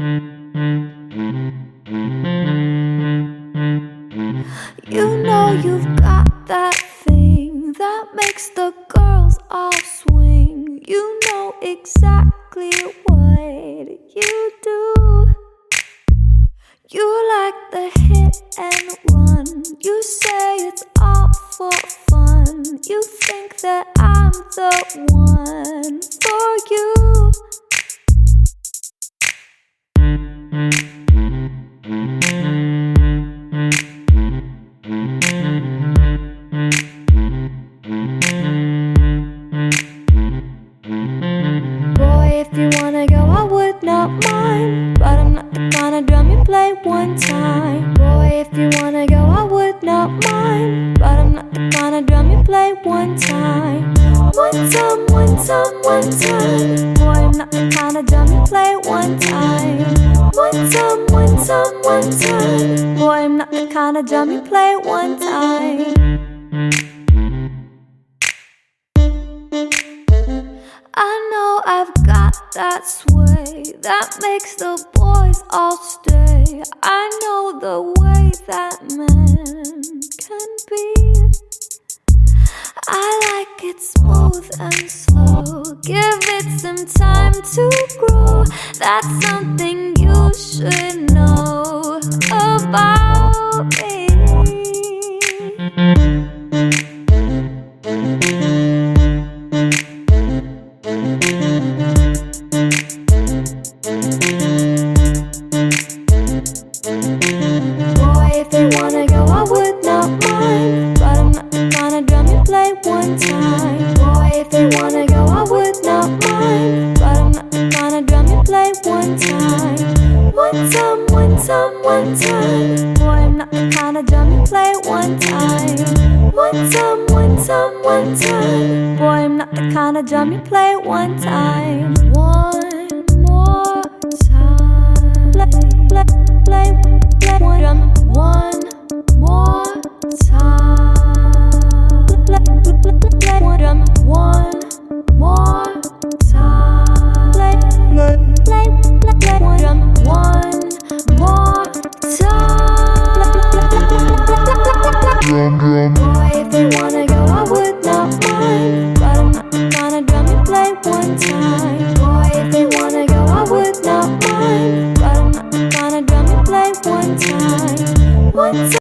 You know you've got that thing that makes the girls all swing. You know exactly what you do. You like the hit and run. You say it's all for fun. You think that I'm the one for you. Boy, if you wanna go, I would not mind, but I'm not the kind of drum you play one time. Boy, if you wanna go, I would not mind, but I'm not the kind of drum you play one time. One time, one time, one time. Boy, I'm not the kind of drum you play one time. One time, one time, one time. Boy, I'm not the kind of drum you play one time. I know I've got that sway that makes the boys all stay. I know the way that men can be. I like it smooth and slow. Give it some time to grow. That's something you should know about me. Boy, if you wanna go, I would not mind, but I'm not the kind of drum you play one time. Boy, if you wanna go, I would not mind, but I'm not the kind of drum you play one time. One time, one time, one time. Boy, I'm not the kind of drum you play one time. One time, one time, one time. Boy, I'm not the kind of drum you play one time. One more time. Play one drum. One more time. Play one drum. One more time. Play one drum. One more time. Boy, if you wanna